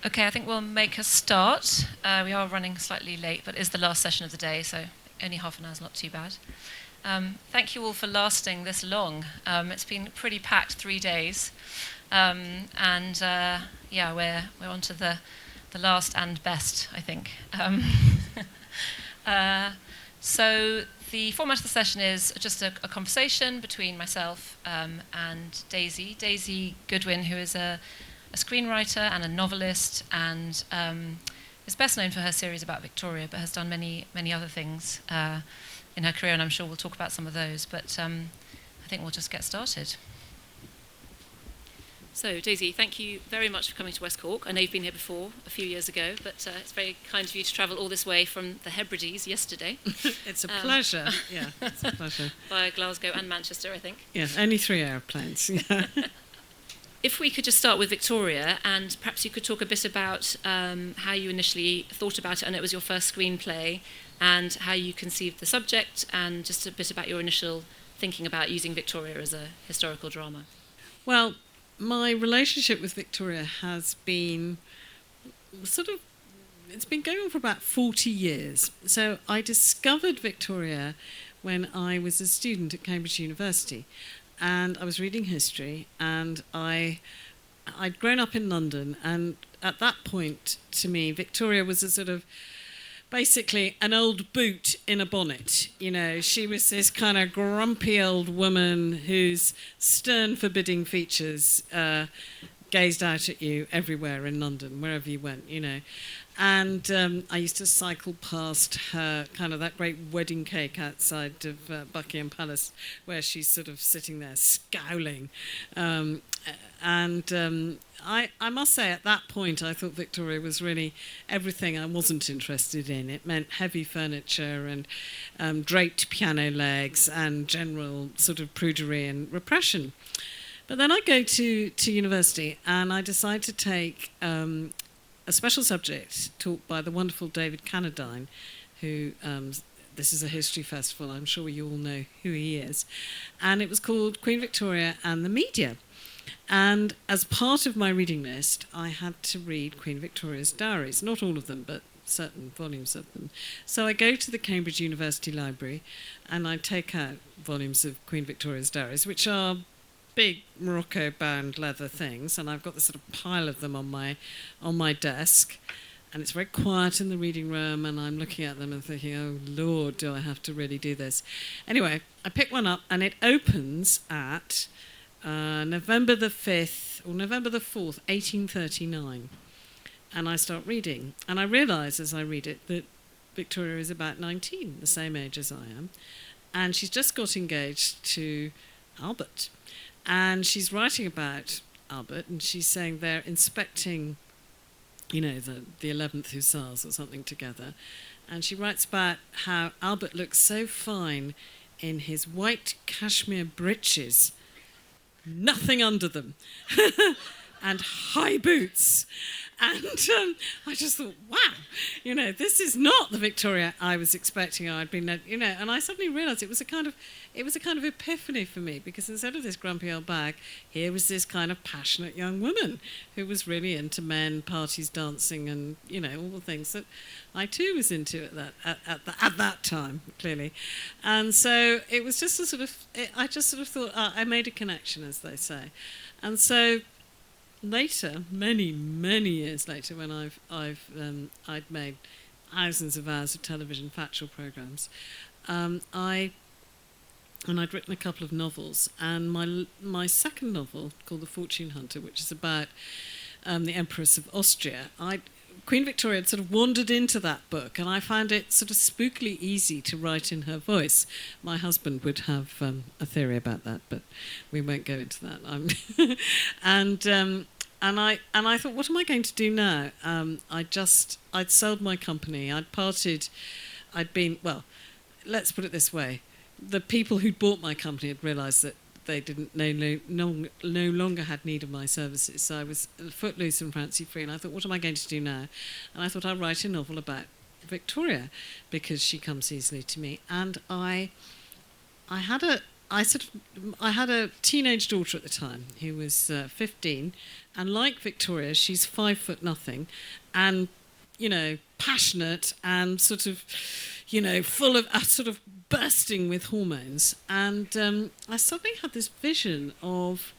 Okay, I think we'll make a start. We are running slightly late, but it's the last session of the day, so only half an hour is not too bad. Thank you all for lasting this long. It's been pretty packed 3 days, yeah, we're on to the last and best, I think. So the format of the session is just a conversation between myself and Daisy. Daisy Goodwin, who is a screenwriter and a novelist, and is best known for her series about Victoria, but has done many other things in her career, and I'm sure we'll talk about some of those. But I think we'll just get started. So, Daisy, thank you very much for coming to West Cork. I know you've been here before, a few years ago, but it's very kind of you to travel all this way from the Hebrides yesterday. It's a pleasure, yeah, it's a pleasure. Via Glasgow and Manchester, I think. Yeah, only 3 airplanes, yeah. If we could just start with Victoria, and perhaps you could talk a bit about how you initially thought about it, and it was your first screenplay, and how you conceived the subject, and just a bit about your initial thinking about using Victoria as a historical drama. Well, my relationship with Victoria has been it's been going on for about 40 years. So I discovered Victoria when I was a student at Cambridge University, and I was reading history, and I'd grown up in London, and at that point, to me, Victoria was a sort of basically an old boot in a bonnet. You know, she was this kind of grumpy old woman whose stern, forbidding features gazed out at you everywhere in London, wherever you went, you know. And I used to cycle past her, kind of that great wedding cake outside of Buckingham Palace, where she's sort of sitting there scowling. I must say, at that point, I thought Victoria was really everything I wasn't interested in. It meant heavy furniture and draped piano legs and general sort of prudery and repression. But then I go to university, and I decide to take a special subject taught by the wonderful David Cannadine, who, this is a history festival, I'm sure you all know who he is, and it was called Queen Victoria and the Media. And as part of my reading list, I had to read Queen Victoria's diaries, not all of them, but certain volumes of them. So I go to the Cambridge University Library, and I take out volumes of Queen Victoria's diaries, which are big Morocco-bound leather things, and I've got this sort of pile of them on my desk, and it's very quiet in the reading room, and I'm looking at them and thinking, oh Lord, do I have to really do this? Anyway, I pick one up, and it opens at November the 5th or November the 4th, 1839, and I start reading, and I realise as I read it that Victoria is about 19, the same age as I am, and she's just got engaged to Albert. And she's writing about Albert, and she's saying they're inspecting, you know, the 11th Hussars or something together. And she writes about how Albert looks so fine in his white cashmere breeches, nothing under them, and high boots. And I just thought, wow, you know, this is not the Victoria I was expecting. I'd been, you know, and I suddenly realised it was a kind of epiphany for me, because instead of this grumpy old bag, here was this kind of passionate young woman who was really into men, parties, dancing, and, you know, all the things that I too was into at that time, clearly. And so it was just a sort of, I just sort of thought, I made a connection, as they say. And so later, many years later, when I'd made thousands of hours of television factual programs, I'd written a couple of novels, and my second novel, called The Fortune Hunter, which is about the Empress of Austria, Queen Victoria had sort of wandered into that book, and I found it sort of spookily easy to write in her voice. My husband would have a theory about that, but we won't go into that. And I thought, what am I going to do now? I'd sold my company. Well, let's put it this way. The people who'd bought my company had realised that they no longer had need of my services. So I was footloose and fancy free, and I thought, what am I going to do now? And I thought I'd write a novel about Victoria, because she comes easily to me. And I had I had a teenage daughter at the time who was 15, and like Victoria, she's 5'0", and passionate and sort of, full of sort of bursting with hormones. And I suddenly had this vision of,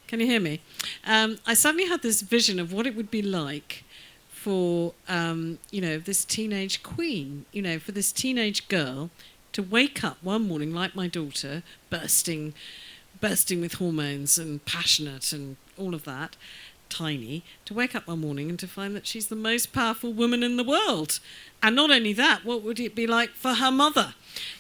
can you hear me? I suddenly had this vision of what it would be like for this teenage queen, for this teenage girl to wake up one morning like my daughter, bursting with hormones and passionate and all of that, tiny, to wake up one morning and to find that she's the most powerful woman in the world. And not only that, what would it be like for her mother?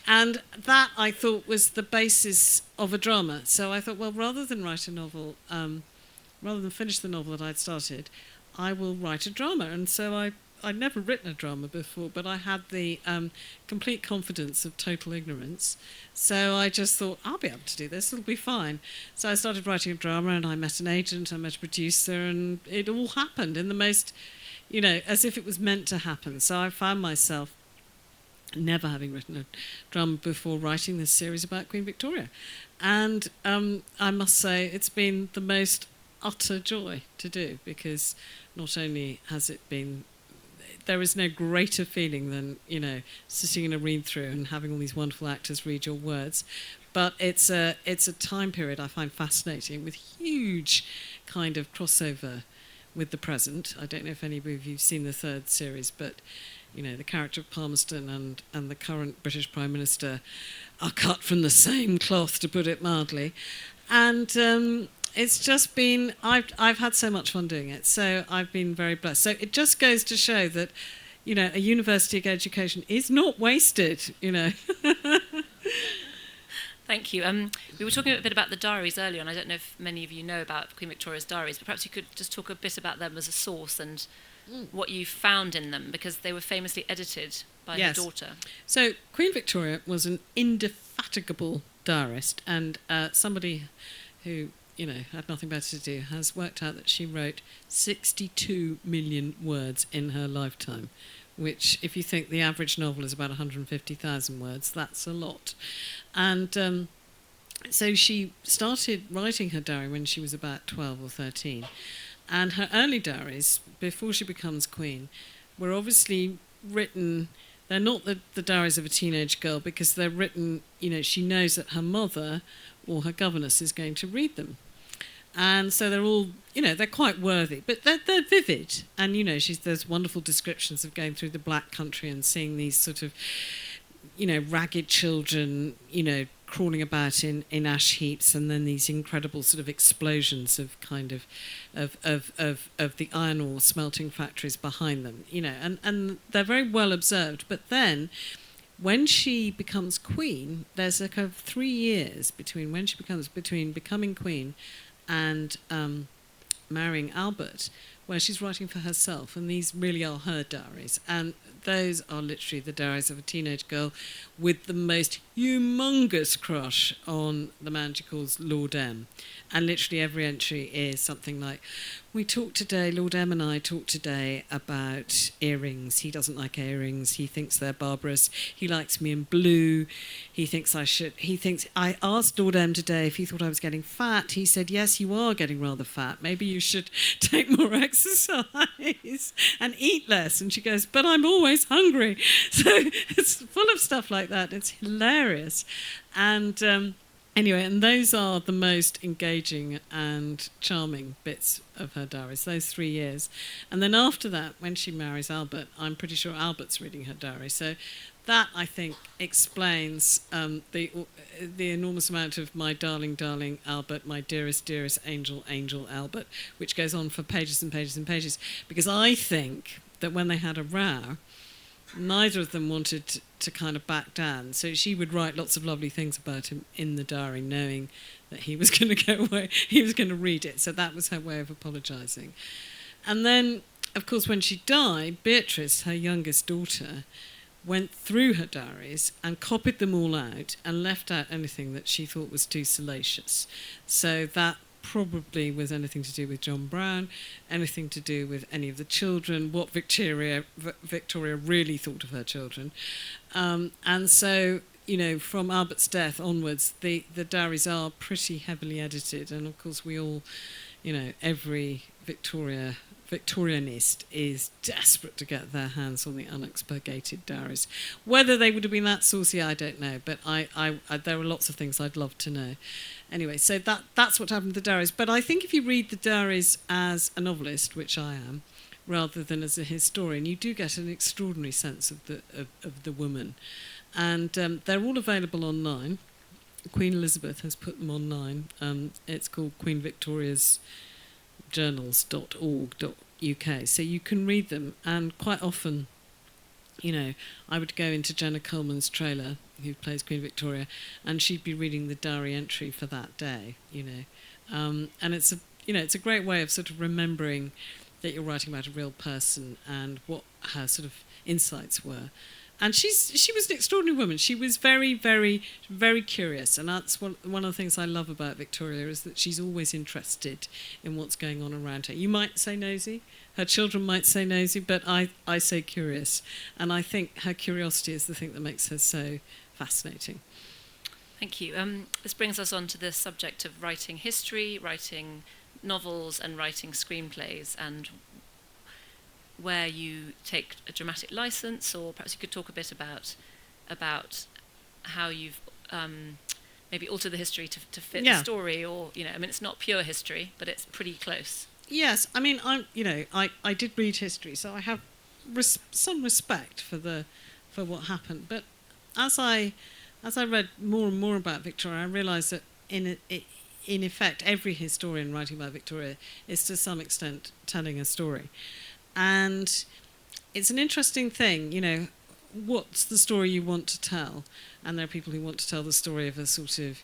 And that, I thought, was the basis of a drama. So I thought, well, rather than write a novel, rather than finish the novel that I'd started, I will write a drama. And so I'd never written a drama before, but I had the complete confidence of total ignorance. So I just thought, I'll be able to do this, it'll be fine. So I started writing a drama, and I met an agent, I met a producer, and it all happened in the most, as if it was meant to happen. So I found myself never having written a drama before writing this series about Queen Victoria. And I must say, it's been the most utter joy to do, because not only has it been, there is no greater feeling than, sitting in a read-through and having all these wonderful actors read your words. But it's a time period I find fascinating, with huge kind of crossover with the present. I don't know if any of you have seen the third series, but, the character of Palmerston and the current British Prime Minister are cut from the same cloth, to put it mildly. And it's just been, I've had so much fun doing it, so I've been very blessed. So it just goes to show that, a university education is not wasted, Thank you. We were talking a bit about the diaries earlier, and I don't know if many of you know about Queen Victoria's diaries, but perhaps you could just talk a bit about them as a source and what you found in them, because they were famously edited by her daughter. So Queen Victoria was an indefatigable diarist, and somebody who had nothing better to do, has worked out that she wrote 62 million words in her lifetime, which, if you think the average novel is about 150,000 words, that's a lot. And so she started writing her diary when she was about 12 or 13. And her early diaries, before she becomes queen, were obviously written. They're not the diaries of a teenage girl, because they're written, she knows that her mother or her governess is going to read them. And so they're all, they're quite worthy, but they're vivid. And, there's wonderful descriptions of going through the Black Country and seeing these sort of, ragged children, crawling about in ash heaps, and then these incredible sort of explosions of kind of the iron ore smelting factories behind them, and they're very well observed. But then, when she becomes queen, there's a kind of 3 years between becoming queen and marrying Albert, where she's writing for herself, and these really are her diaries. And those are literally the diaries of a teenage girl with the most humongous crush on the man she calls Lord M. And literally every entry is something like, Lord M and I talked today about earrings. He doesn't like earrings. He thinks they're barbarous. He likes me in blue. He thinks I asked Lord M today if he thought I was getting fat. He said, yes, you are getting rather fat. Maybe you should take more exercise and eat less. And she goes, but I'm always hungry. So it's full of stuff like that. It's hilarious. And anyway, and those are the most engaging and charming bits of her diaries, those 3 years. And then after that, when she marries Albert, I'm pretty sure Albert's reading her diary. So that, I think, explains the enormous amount of my darling, darling Albert, my dearest, dearest angel, angel Albert, which goes on for pages and pages and pages. Because I think that when they had a row, neither of them wanted to kind of back down. So she would write lots of lovely things about him in the diary, knowing that he was going to go away, he was going to read it. So that was her way of apologising. And then, of course, when she died, Beatrice, her youngest daughter, went through her diaries and copied them all out and left out anything that she thought was too salacious. So that probably was anything to do with John Brown, anything to do with any of the children, what Victoria really thought of her children. And so, from Albert's death onwards, the diaries are pretty heavily edited, and of course we all, every Victorianist is desperate to get their hands on the unexpurgated diaries. Whether they would have been that saucy, I don't know, but I there are lots of things I'd love to know. Anyway, so that's what happened to the diaries. But I think if you read the diaries as a novelist, which I am, rather than as a historian, you do get an extraordinary sense of the woman. And they're all available online. Queen Elizabeth has put them online. It's called Queen Victoria's journals.org.uk, so you can read them. And quite often, I would go into Jenna Coleman's trailer, who plays Queen Victoria, and she'd be reading the diary entry for that day, and it's a great way of sort of remembering that you're writing about a real person and what her sort of insights were. And she was an extraordinary woman. She was very, very, very curious. And that's one of the things I love about Victoria, is that she's always interested in what's going on around her. You might say nosy. Her children might say nosy, but I say curious. And I think her curiosity is the thing that makes her so fascinating. Thank you. This brings us on to the subject of writing history, writing novels and writing screenplays, and where you take a dramatic license, or perhaps you could talk a bit about how you've maybe altered the history to fit the story, or it's not pure history, but it's pretty close. Yes, I mean I did read history, so I have some respect for what happened. But as I read more and more about Victoria, I realised that in effect every historian writing about Victoria is to some extent telling a story. And it's an interesting thing, what's the story you want to tell? And there are people who want to tell the story of a sort of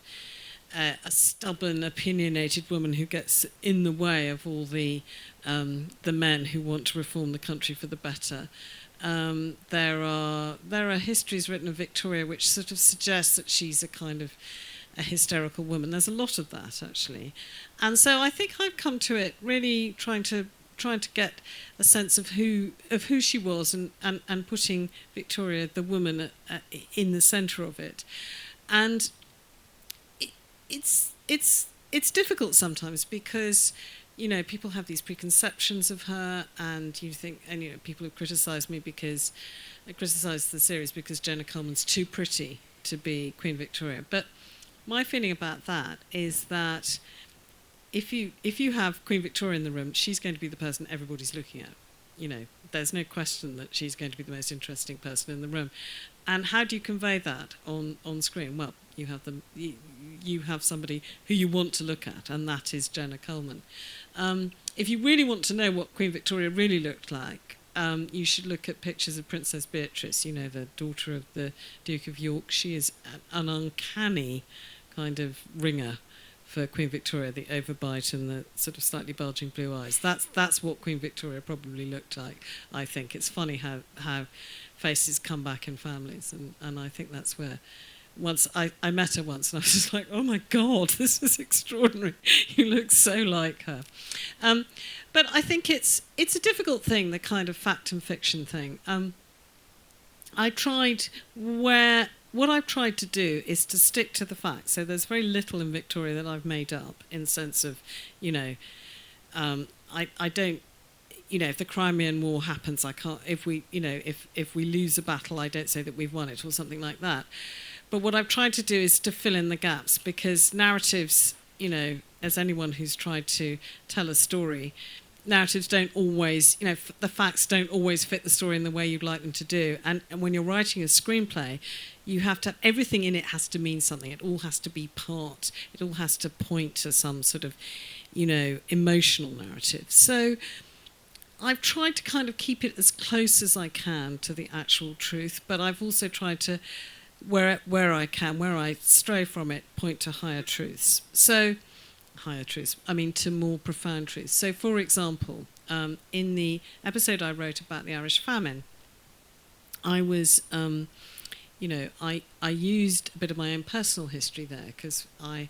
a stubborn, opinionated woman who gets in the way of all the men who want to reform the country for the better. There are histories written of Victoria which sort of suggest that she's a kind of a hysterical woman. There's a lot of that, actually. And so I think I've come to it really trying to get a sense of who she was, and putting Victoria, the woman, in the centre of it. And it's difficult sometimes because people have these preconceptions of her, and you think, and people have criticised me because I criticised the series because Jenna Coleman's too pretty to be Queen Victoria. But my feeling about that is that if you have Queen Victoria in the room, she's going to be the person everybody's looking at. There's no question that she's going to be the most interesting person in the room. And how do you convey that on screen? Well, you have somebody who you want to look at, and that is Jenna Coleman. If you really want to know what Queen Victoria really looked like, you should look at pictures of Princess Beatrice, the daughter of the Duke of York. She is an uncanny kind of ringer for Queen Victoria, the overbite and the sort of slightly bulging blue eyes. That's what Queen Victoria probably looked like, I think. It's funny how faces come back in families, and I think that's where... Once I met her once, and I was just like, oh my God, this is extraordinary. You look so like her. But I think it's a difficult thing, the kind of fact and fiction thing. What I've tried to do is to stick to the facts. So there's very little in Victoria that I've made up, in the sense of, I don't, if the Crimean War happens, I can't, if we lose a battle, I don't say that we've won it or something like that. But what I've tried to do is to fill in the gaps, because narratives, as anyone who's tried to tell a story, narratives don't always, the facts don't always fit the story in the way you'd like them to do. And when you're writing a screenplay, you have to, everything in it has to mean something. It all has to be part. It all has to point to some sort of, emotional narrative. So I've tried to kind of keep it as close as I can to the actual truth, but I've also tried to, where I can, where I stray from it, point to higher truths. So, to more profound truths. So, for example, in the episode I wrote about the Irish famine, I was, I used a bit of my own personal history there, because I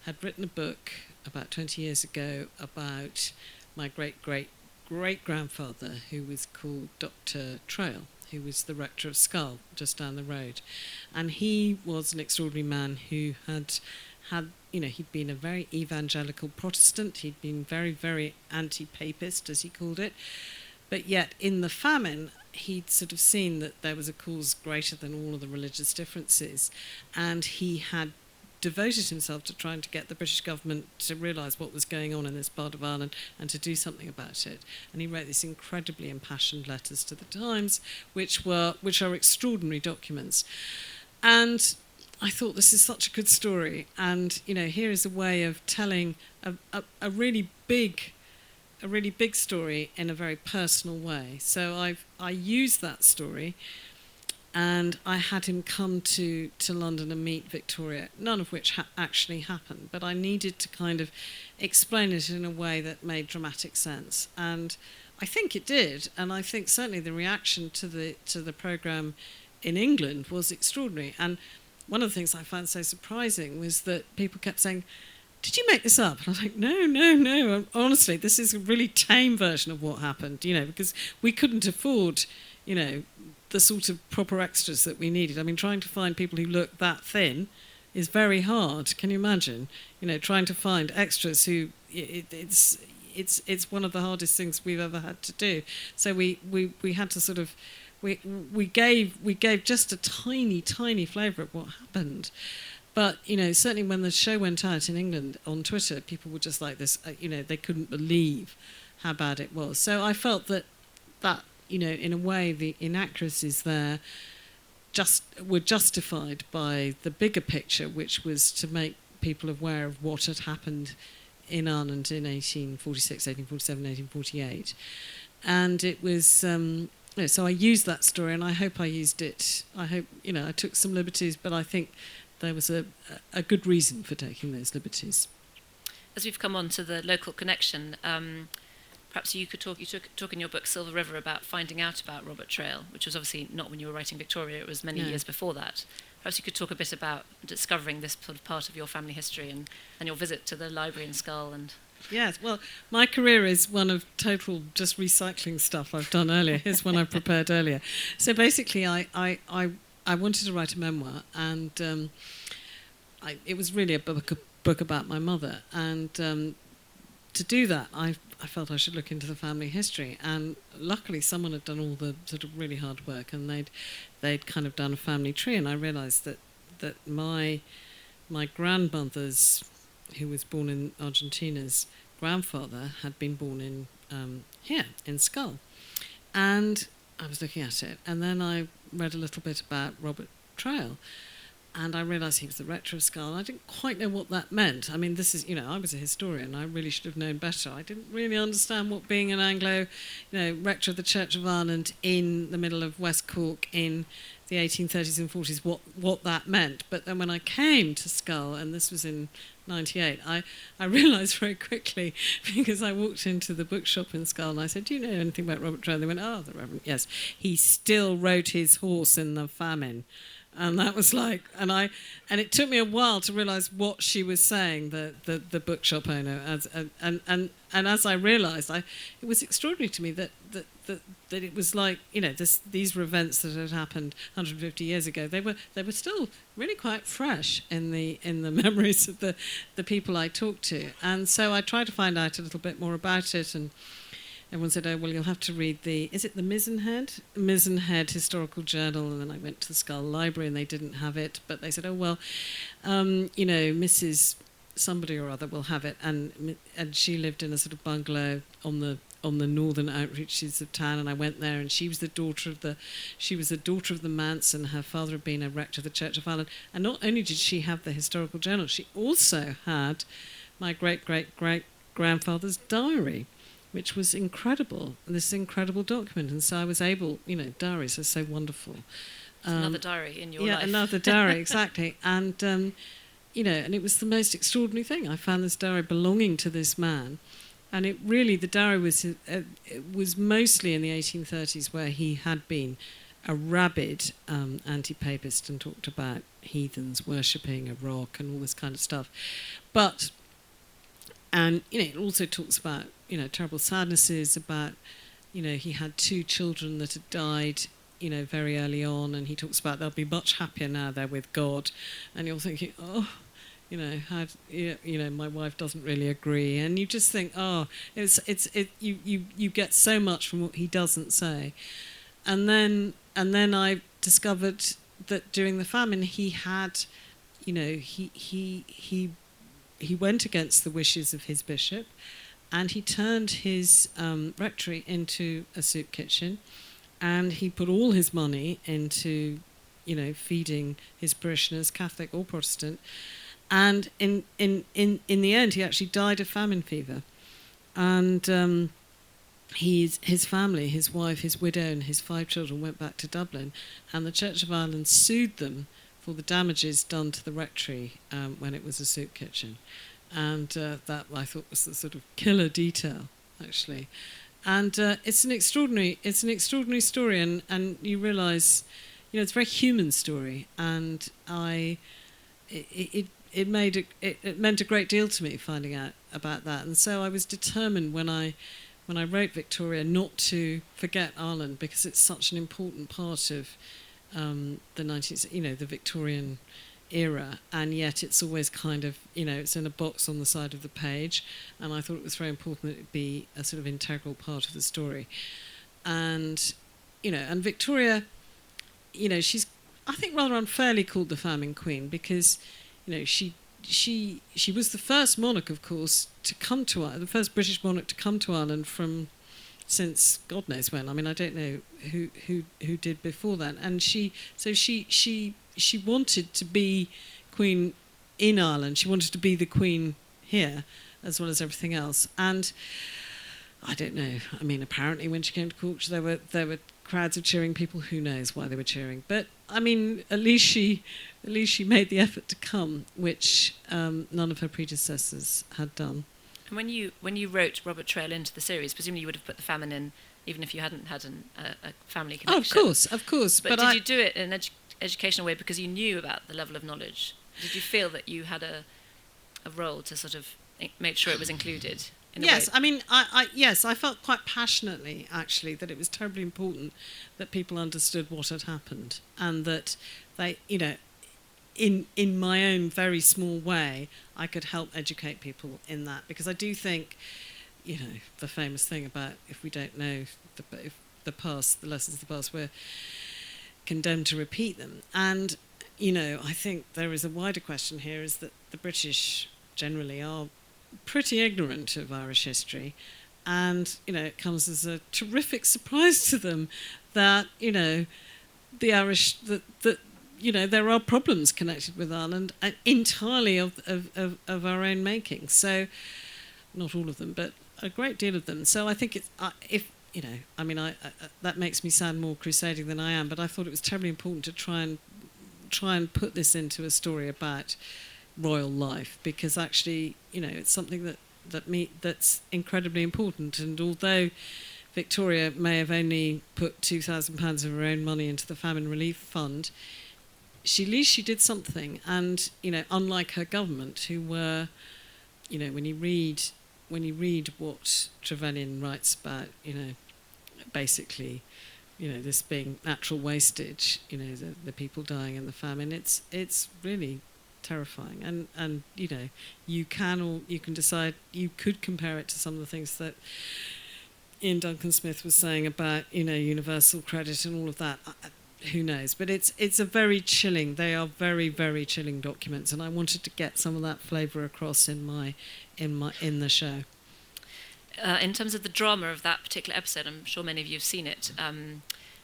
had written a book about 20 years ago about my great-great-great-grandfather, who was called Dr. Trail, who was the rector of Skull, just down the road. And he was an extraordinary man who had he'd been a very evangelical Protestant. He'd been very, very anti-papist, as he called it. But yet, in the famine, he'd sort of seen that there was a cause greater than all of the religious differences. And he had devoted himself to trying to get the British government to realise what was going on in this part of Ireland and to do something about it. And he wrote these incredibly impassioned letters to the Times, which are extraordinary documents. And I thought, this is such a good story. And, here is a way of telling a really big story in a very personal way. So I used that story, and I had him come to London and meet Victoria, none of which actually happened, but I needed to kind of explain it in a way that made dramatic sense. And I think it did, and I think certainly the reaction to the programme in England was extraordinary. And one of the things I found so surprising was that people kept saying, "Did you make this up?" And I was like, no. Honestly, this is a really tame version of what happened, because we couldn't afford, the sort of proper extras that we needed. I mean, trying to find people who look that thin is very hard. Can you imagine? Trying to find extras who it's one of the hardest things we've ever had to do. So we had to sort of we gave just a tiny flavour of what happened. But, certainly when the show went out in England on Twitter, people were just like this, they couldn't believe how bad it was. So I felt that in a way, the inaccuracies there were justified by the bigger picture, which was to make people aware of what had happened in Ireland in 1846, 1847, 1848. And it was... so I used that story, and I hope I used it. I hope, I took some liberties, but I think there was a good reason for taking those liberties. As we've come on to the local connection, perhaps you could talk in your book Silver River about finding out about Robert Traill, which was obviously not when you were writing Victoria, it was many years before that. Perhaps you could talk a bit about discovering this sort of part of your family history and your visit to the library in Skull. And yes, well, my career is one of total just recycling stuff I've done earlier. Here's one I prepared earlier. So basically I wanted to write a memoir, and it was really a book about my mother. And to do that, I felt I should look into the family history. And luckily, someone had done all the sort of really hard work, and they'd kind of done a family tree. And I realised that my grandmother's, who was born in Argentina's grandfather, had been born in here in Skull. And I was looking at it, and then I read a little bit about Robert Traill, and I realised he was the rector of Skull. I didn't quite know what that meant. I mean, this is, I was a historian. I really should have known better. I didn't really understand what being an Anglo, rector of the Church of Ireland in the middle of West Cork in the 1830s and 40s, what that meant. But then when I came to Skull, and this was in 98, I realised very quickly, because I walked into the bookshop in Skull and I said, "Do you know anything about Robert Traill?" They went, "Oh, the Reverend, yes. He still rode his horse in the famine." And that was like, and it took me a while to realise what she was saying, the bookshop owner, and as I realised, it was extraordinary to me that it was like, these were events that had happened 150 years ago. They were still really quite fresh in the memories of the people I talked to, and so I tried to find out a little bit more about it. And everyone said, "Oh, well, you'll have to read is it the Mizenhead Historical Journal?" And then I went to the Skull Library and they didn't have it, but they said, "Oh, well, Mrs. somebody or other will have it." And she lived in a sort of bungalow on the northern outreaches of town, and I went there, and she was the daughter of the Mants, and her father had been a rector of the Church of Ireland. And not only did she have the Historical Journal, she also had my great-great-great-grandfather's diary, which was incredible, this incredible document. And so I was able, diaries are so wonderful. Another diary in your life. Yeah, another diary, exactly. And, and it was the most extraordinary thing. I found this diary belonging to this man. And the diary was mostly in the 1830s, where he had been a rabid anti-papist and talked about heathens worshipping a rock and all this kind of stuff. And it also talks about, terrible sadnesses about, he had 2 children that had died very early on, and he talks about they'll be much happier now they're with God, and you're thinking, oh, my wife doesn't really agree, and you just think, oh, you get so much from what he doesn't say, and then I discovered that during the famine he had, he went against the wishes of his bishop, and he turned his rectory into a soup kitchen, and he put all his money into, feeding his parishioners, Catholic or Protestant. And in the end, he actually died of famine fever. And his family, his wife, his widow, and his 5 children went back to Dublin, and the Church of Ireland sued them for the damages done to the rectory when it was a soup kitchen. And that, I thought, was the sort of killer detail, actually. And it's an extraordinary story, and you realise, it's a very human story, and it meant a great deal to me finding out about that. And so I was determined when I wrote Victoria not to forget Ireland, because it's such an important part of the 19th, the Victorian era, and yet it's always kind of, it's in a box on the side of the page, and I thought it was very important that it be a sort of integral part of the story. And and Victoria, she's, I think, rather unfairly called the famine queen, because she was the first monarch, of course, to come to Ireland, the first British monarch to come to Ireland since God knows when. I mean, I don't know who did before that. And she wanted to be queen in Ireland. She wanted to be the queen here, as well as everything else. And I don't know. I mean, apparently when she came to court, there were crowds of cheering people. Who knows why they were cheering? But I mean, at least she made the effort to come, which none of her predecessors had done. And when you wrote Robert Trail into the series, presumably you would have put the famine in, even if you hadn't had a family connection. Oh, of course. But did you do it in an educational way because you knew about the level of knowledge? Did you feel that you had a role to sort of make sure it was included? Yes, I mean, I felt quite passionately, actually, that it was terribly important that people understood what had happened, and that they, in my own very small way, I could help educate people in that, because I do think, the famous thing about if we don't know the past, the lessons of the past, we're condemned to repeat them. And, I think there is a wider question here, is that the British generally are pretty ignorant of Irish history, and it comes as a terrific surprise to them that the Irish that there are problems connected with Ireland, entirely of our own making. So not all of them, but a great deal of them. So I think it's that makes me sound more crusading than I am, but I thought it was terribly important to try and put this into a story about royal life, because actually, it's something that's incredibly important. And although Victoria may have only put £2,000 of her own money into the famine relief fund, at least she did something. And unlike her government, who were, when you read what Trevelyan writes about, basically, this being natural wastage, the people dying in the famine, it's really terrifying. And you can decide, you could compare it to some of the things that Ian Duncan Smith was saying about universal credit and all of that. Who knows? But it's a very chilling. They are very, very chilling documents, and I wanted to get some of that flavour across in the show. In terms of the drama of that particular episode, I'm sure many of you have seen it.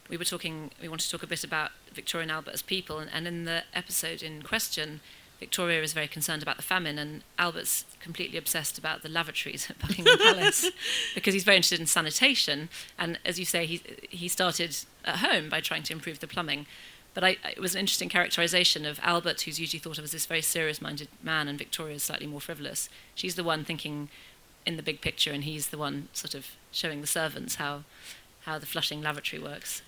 We wanted to talk a bit about Victoria and Albert as people, and in the episode in question, Victoria is very concerned about the famine, and Albert's completely obsessed about the lavatories at Buckingham Palace because he's very interested in sanitation. And as you say, he started at home by trying to improve the plumbing. But it was an interesting characterisation of Albert, who's usually thought of as this very serious-minded man, and Victoria is slightly more frivolous. She's the one thinking in the big picture, and he's the one sort of showing the servants how the flushing lavatory works.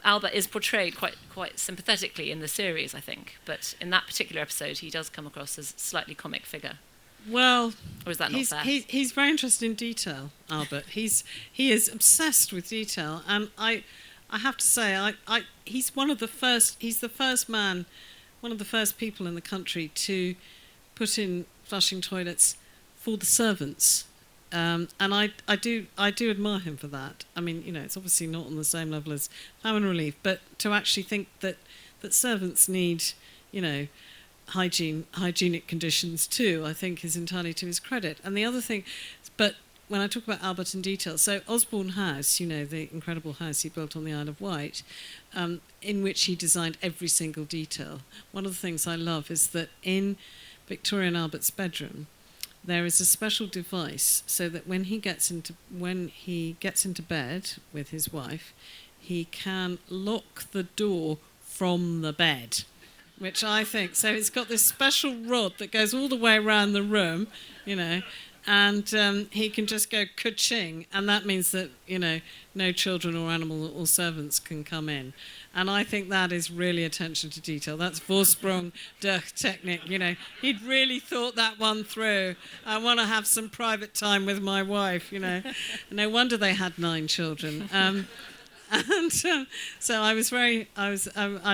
Albert is portrayed quite sympathetically in the series, I think, but in that particular episode, he does come across as a slightly comic figure. Well, or is that not fair? He's very interested in detail, Albert. He is obsessed with detail, and I I have to say, he's one of the first. He's the first man, one of the first people in the country to put in flushing toilets for the servants. And I do admire him for that. I mean, it's obviously not on the same level as famine relief, but to actually think that servants need, hygienic conditions too, I think is entirely to his credit. And the other thing, but when I talk about Albert in detail, so Osborne House, the incredible house he built on the Isle of Wight, in which he designed every single detail. One of the things I love is that in Victoria and Albert's bedroom, there is a special device so that when he gets into bed with his wife, he can lock the door from the bed, which I think, so it's got this special rod that goes all the way around the room, and he can just go ka-ching, and that means that, no children or animal or servants can come in. And I think that is really attention to detail. That's Vorsprung der Technik, He'd really thought that one through. I want to have some private time with my wife, No wonder they had 9 children. So I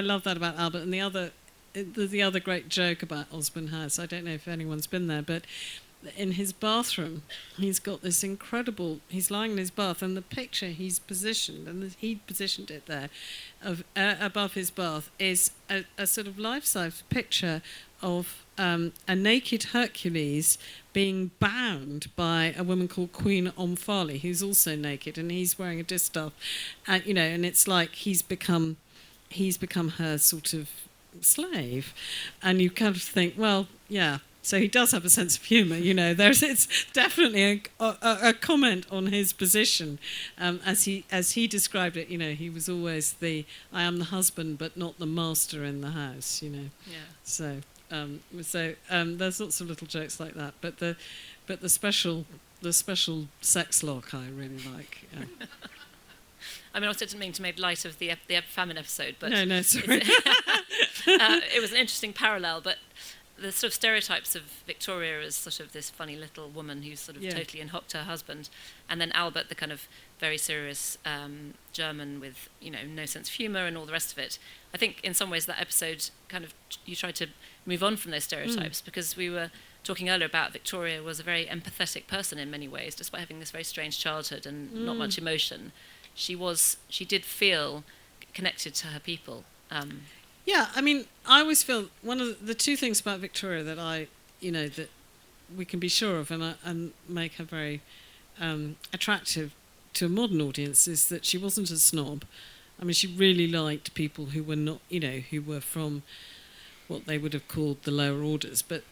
love that about Albert. And the other great joke about Osborne House, I don't know if anyone's been there, but in his bathroom, he's got this incredible, he's lying in his bath, and the picture he's positioned, and he positioned it there, of above his bath, is a sort of life-size picture of a naked Hercules being bound by a woman called Queen Omphale, who's also naked, and he's wearing a distaff, and and it's like he's become her sort of slave, and you kind of think, well, yeah. So he does have a sense of humour, it's definitely a comment on his position. As he described it, he was always I am the husband but not the master in the house, Yeah. So there's lots of little jokes like that. But the special sex lock I really like. Yeah. I mean, I didn't mean to make light of the famine episode, but no, sorry. It was an interesting parallel, but the sort of stereotypes of Victoria as sort of this funny little woman who's sort of totally enhocked her husband, and then Albert, the kind of very serious German with no sense of humour and all the rest of it. I think in some ways that episode kind of, you tried to move on from those stereotypes, because we were talking earlier about Victoria was a very empathetic person in many ways, despite having this very strange childhood and not much emotion. She did feel connected to her people. Yeah, I mean, I always feel one of the two things about Victoria that that we can be sure of and make her very attractive to a modern audience is that she wasn't a snob. I mean, she really liked people who were not, who were from what they would have called the lower orders. But,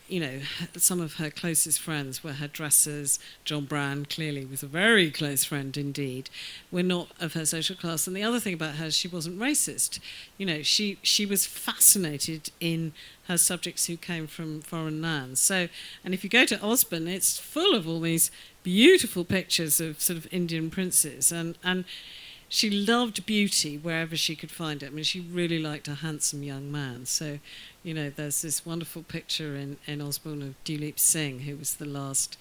some of her closest friends were her dressers. John Brown clearly was a very close friend indeed. Were not of her social class. And the other thing about her is she wasn't racist. She was fascinated in her subjects who came from foreign lands. So, and if you go to Osborne, it's full of all these beautiful pictures of sort of Indian princes. And she loved beauty wherever she could find it. I mean, she really liked a handsome young man. So, there's this wonderful picture in Osborne of Duleep Singh, who was the last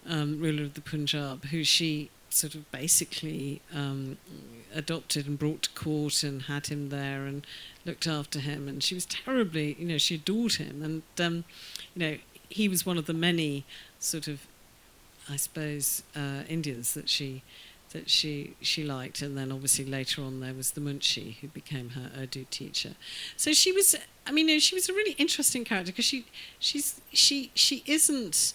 ruler of the Punjab, who she sort of basically adopted and brought to court and had him there and looked after him. And she was terribly, she adored him. And, he was one of the many sort of, I suppose, Indians that she liked. And then obviously later on there was the Munshi, who became her Urdu teacher. So she was, she was a really interesting character, because she isn't,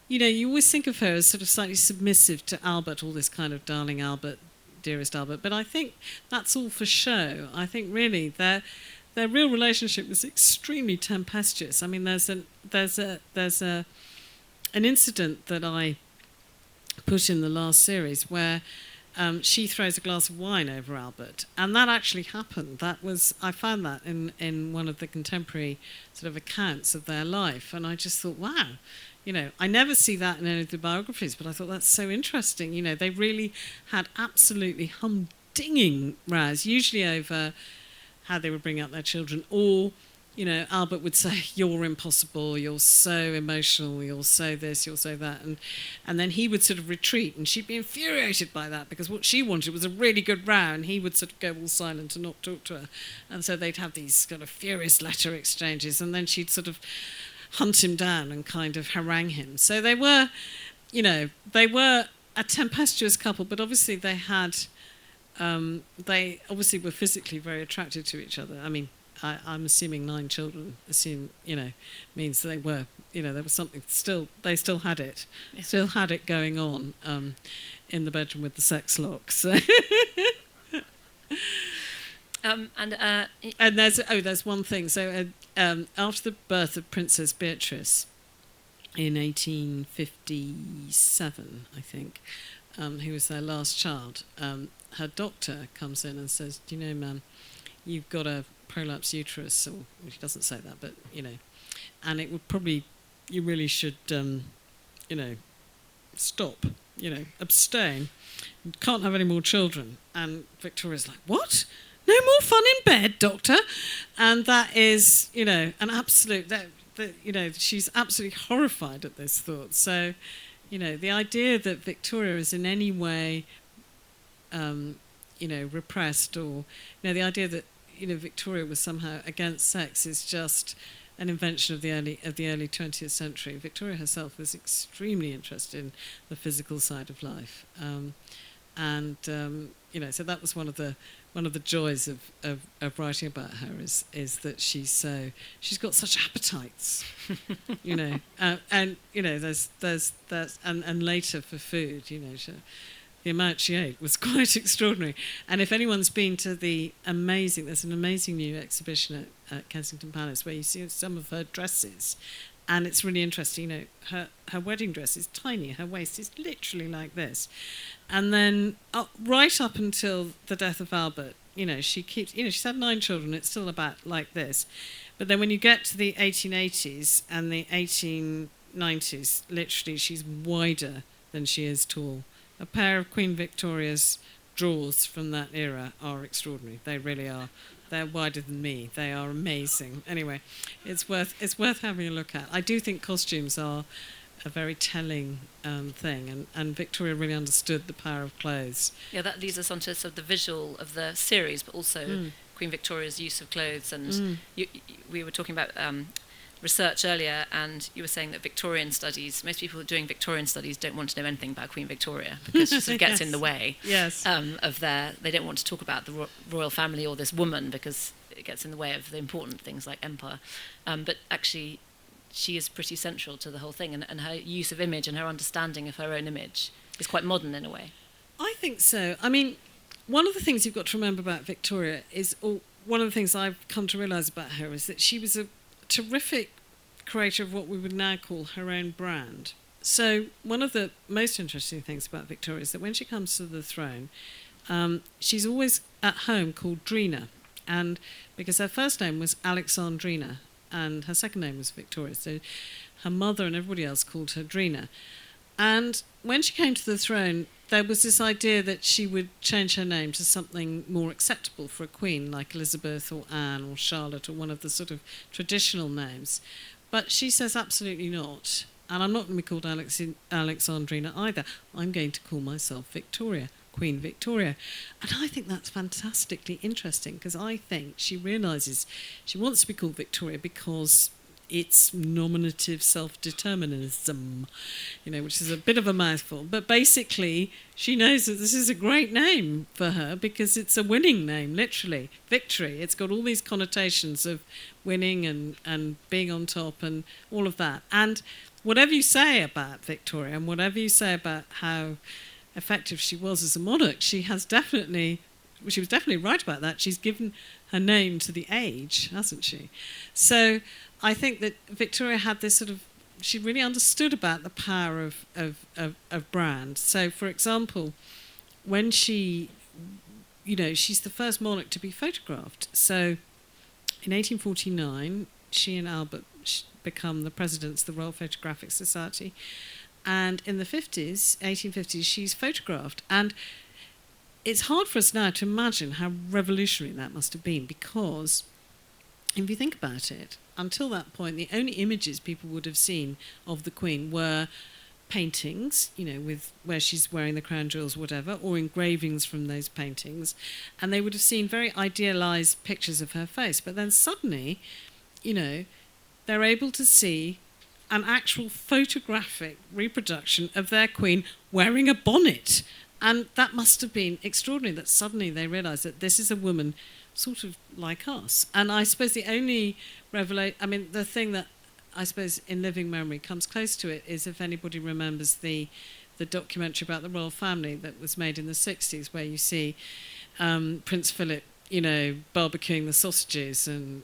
you always think of her as sort of slightly submissive to Albert, all this kind of darling Albert, dearest Albert, but I think that's all for show. I think really their real relationship was extremely tempestuous. I mean, there's an incident that I put in the last series where she throws a glass of wine over Albert, and that actually happened. I found that in one of the contemporary sort of accounts of their life, and I just thought, wow, I never see that in any of the biographies, but I thought that's so interesting. They really had absolutely humdinging rows, usually over how they would bring up their children, or Albert would say, "You're impossible, you're so emotional, you're so this, you're so that." And then he would sort of retreat, and she'd be infuriated by that, because what she wanted was a really good row, and he would sort of go all silent and not talk to her. And so they'd have these kind of furious letter exchanges, and then she'd sort of hunt him down and kind of harangue him. So they were a tempestuous couple, but obviously they obviously were physically very attracted to each other. I mean, I'm assuming 9 children means they were, there was something they still had it. Yeah. Still had it going on in the bedroom with the sex lock. So. And there's one thing. So after the birth of Princess Beatrice in 1857, I think, who was their last child, her doctor comes in and says, "Do you know, ma'am, you've got a prolapse uterus," or she doesn't say that, but and it would probably, you really should stop, abstain, you can't have any more children. And Victoria's like, "What? No more fun in bed, doctor?" And that is an absolute she's absolutely horrified at this thought. So the idea that Victoria is in any way repressed, or the idea that Victoria was somehow against sex is just an invention of the early 20th century. Victoria herself was extremely interested in the physical side of life, so that was one of the joys of writing about her is that she's got such appetites, and later for food, the amount she ate was quite extraordinary. And if anyone's been to there's an amazing new exhibition at Kensington Palace where you see some of her dresses, and it's really interesting. Her wedding dress is tiny, her waist is literally like this, and then right up until the death of Albert, she keeps, she's had 9 children, it's still about like this, but then when you get to the 1880s and the 1890s, literally she's wider than she is tall. A pair of Queen Victoria's drawers from that era are extraordinary. They really are. They're wider than me. They are amazing. Anyway, it's worth having a look at. I do think costumes are a very telling thing, and Victoria really understood the power of clothes. Yeah, that leads us on to sort of the visual of the series, but also Queen Victoria's use of clothes. And we were talking about research earlier, and you were saying that Victorian studies, most people doing Victorian studies don't want to know anything about Queen Victoria, because she sort of gets in the way of they don't want to talk about the royal family or this woman, because it gets in the way of the important things like empire. But actually, she is pretty central to the whole thing, and her use of image and her understanding of her own image is quite modern in a way. I think so. I mean, one of the things you've got to remember about Victoria is, or one of the things I've come to realise about her, is that she was a terrific creator of what we would now call her own brand. So one of the most interesting things about Victoria is that when she comes to the throne, she's always at home called Drina, and because her first name was Alexandrina and her second name was Victoria, so her mother and everybody else called her Drina. And when she came to the throne, there was this idea that she would change her name to something more acceptable for a queen, like Elizabeth or Anne or Charlotte, or one of the sort of traditional names. But she says absolutely not. And I'm not going to be called Alexandrina either. I'm going to call myself Victoria, Queen Victoria. And I think that's fantastically interesting, because I think she realises she wants to be called Victoria because it's nominative self-determinism, which is a bit of a mouthful. But basically, she knows that this is a great name for her because it's a winning name, literally. Victory. It's got all these connotations of winning and being on top and all of that. And whatever you say about Victoria and whatever you say about how effective she was as a monarch, she was definitely right about that. She's given her name to the age, hasn't she? So I think that Victoria had this sort of, she really understood about the power of brand. So, for example, when she's the first monarch to be photographed. So in 1849, she and Albert become the presidents of the Royal Photographic Society. And in the 1850s, she's photographed. And it's hard for us now to imagine how revolutionary that must have been, because if you think about it, until that point, the only images people would have seen of the Queen were paintings, with where she's wearing the crown jewels, whatever, or engravings from those paintings, and they would have seen very idealised pictures of her face. But then suddenly, they're able to see an actual photographic reproduction of their Queen wearing a bonnet. And that must have been extraordinary, that suddenly they realised that this is a woman sort of like us. And I suppose the only the thing that I suppose in living memory comes close to it is if anybody remembers the documentary about the royal family that was made in the 60s, where you see Prince Philip, barbecuing the sausages, and,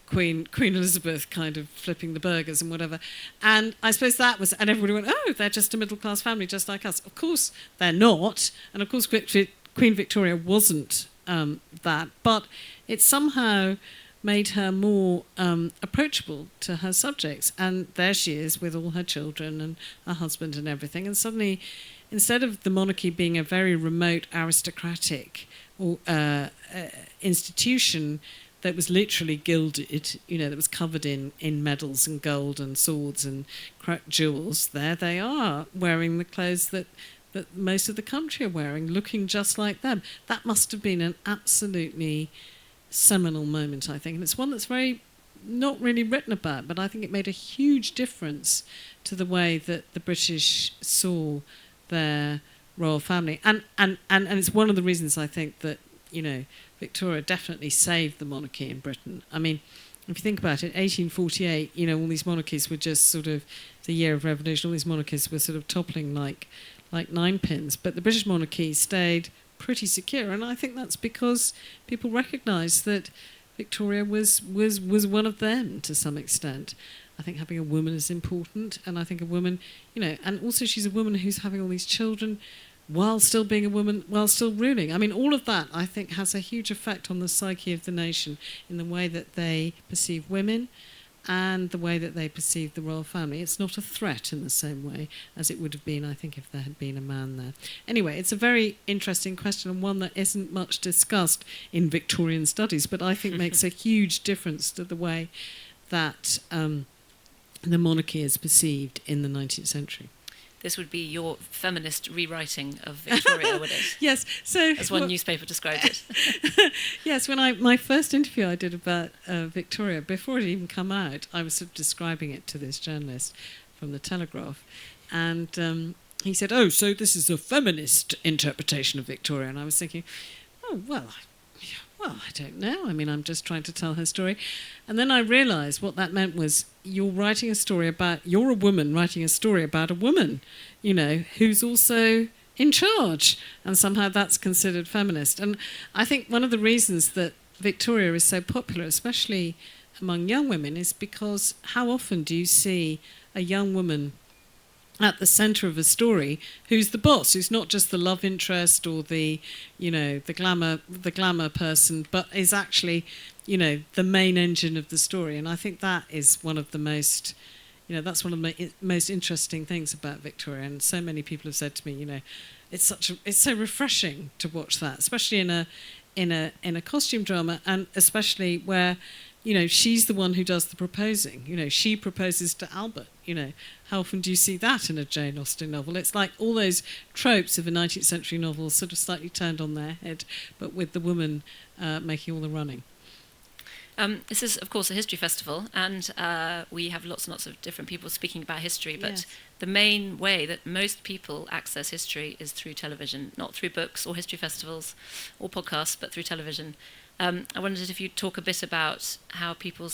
Queen Elizabeth kind of flipping the burgers and whatever. And I suppose that was, and everybody went, oh, they're just a middle-class family just like us. Of course they're not. And of course Queen Victoria wasn't that. But it somehow made her more approachable to her subjects. And there she is with all her children and her husband and everything. And suddenly, instead of the monarchy being a very remote aristocratic institution that was literally gilded, that was covered in medals and gold and swords and cracked jewels, there they are, wearing the clothes that most of the country are wearing, looking just like them. That must have been an absolutely seminal moment, I think. And it's one that's very not really written about, but I think it made a huge difference to the way that the British saw their royal family. And it's one of the reasons I think that, Victoria definitely saved the monarchy in Britain. I mean, if you think about it, 1848, all these monarchies were just sort of the year of revolution. All these monarchies were sort of toppling like ninepins. But the British monarchy stayed pretty secure, and I think that's because people recognised that Victoria was one of them to some extent. I think having a woman is important, and I think a woman, and also she's a woman who's having all these children while still being a woman, while still ruling. I mean, all of that, I think, has a huge effect on the psyche of the nation in the way that they perceive women and the way that they perceive the royal family. It's not a threat in the same way as it would have been, I think, if there had been a man there. Anyway, it's a very interesting question, and one that isn't much discussed in Victorian studies, but I think makes a huge difference to the way that the monarchy is perceived in the 19th century. This would be your feminist rewriting of Victoria, would it? Yes. So, as one newspaper described it. Yes, when my first interview I did about Victoria, before it had even come out, I was sort of describing it to this journalist from the Telegraph, and he said, "Oh, so this is a feminist interpretation of Victoria?" And I was thinking, "Oh, well, I don't know. I mean, I'm just trying to tell her story." And then I realised what that meant was you're a woman writing a story about a woman, who's also in charge. And somehow that's considered feminist. And I think one of the reasons that Victoria is so popular, especially among young women, is because how often do you see a young woman at the centre of a story who's the boss, who's not just the love interest or the glamour person, but is actually, the main engine of the story. And I think that is one of the most, that's one of the most interesting things about Victoria. And so many people have said to me, it's so refreshing to watch that, especially in a costume drama, and especially where, she's the one who does the proposing. She proposes to Albert. How often do you see that in a Jane Austen novel? It's like all those tropes of a 19th century novel sort of slightly turned on their head, but with the woman making all the running. This is, of course, a history festival, and we have lots and lots of different people speaking about history, but yes, the main way that most people access history is through television, not through books or history festivals or podcasts, but through television. I wondered if you'd talk a bit about how people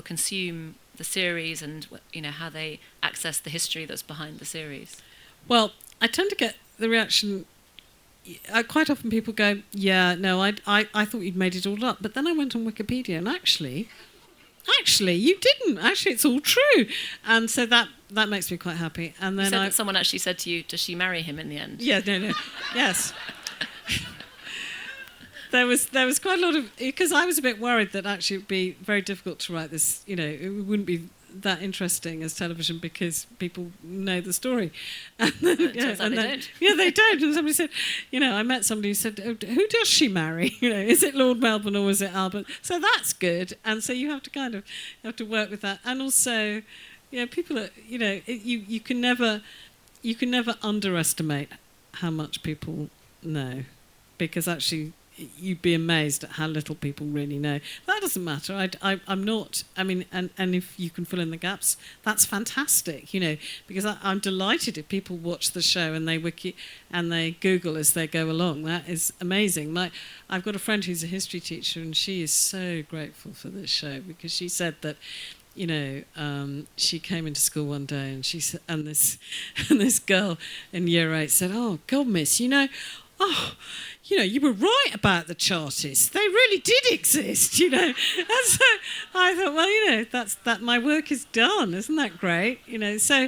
consume the series and, how they access the history that's behind the series. Well, I tend to get the reaction, quite often people go, yeah, no, I thought you'd made it all up. But then I went on Wikipedia and actually, you didn't. Actually, it's all true. And so that makes me quite happy. And then you said that someone actually said to you, does she marry him in the end? Yeah, no. Yes. There was quite a lot of, because I was a bit worried that actually it would be very difficult to write this, it wouldn't be that interesting as television because people know the story. And it turns out they don't. Yeah, they don't. And somebody said, I met somebody who said, oh, who does she marry? Is it Lord Melbourne or is it Albert? So that's good. And so you have to work with that. And also, people are, you can never underestimate how much people know, because actually you'd be amazed at how little people really know. That doesn't matter. I'm not. I mean, and if you can fill in the gaps, that's fantastic. Because I'm delighted if people watch the show and they wiki and they Google as they go along. That is amazing. I've got a friend who's a history teacher, and she is so grateful for this show because she said that. She came into school one day and and this girl in year 8 said, "Oh God, miss, you were right about the Chartists. They really did exist, And so I thought, well, that's my work is done. Isn't that great? So,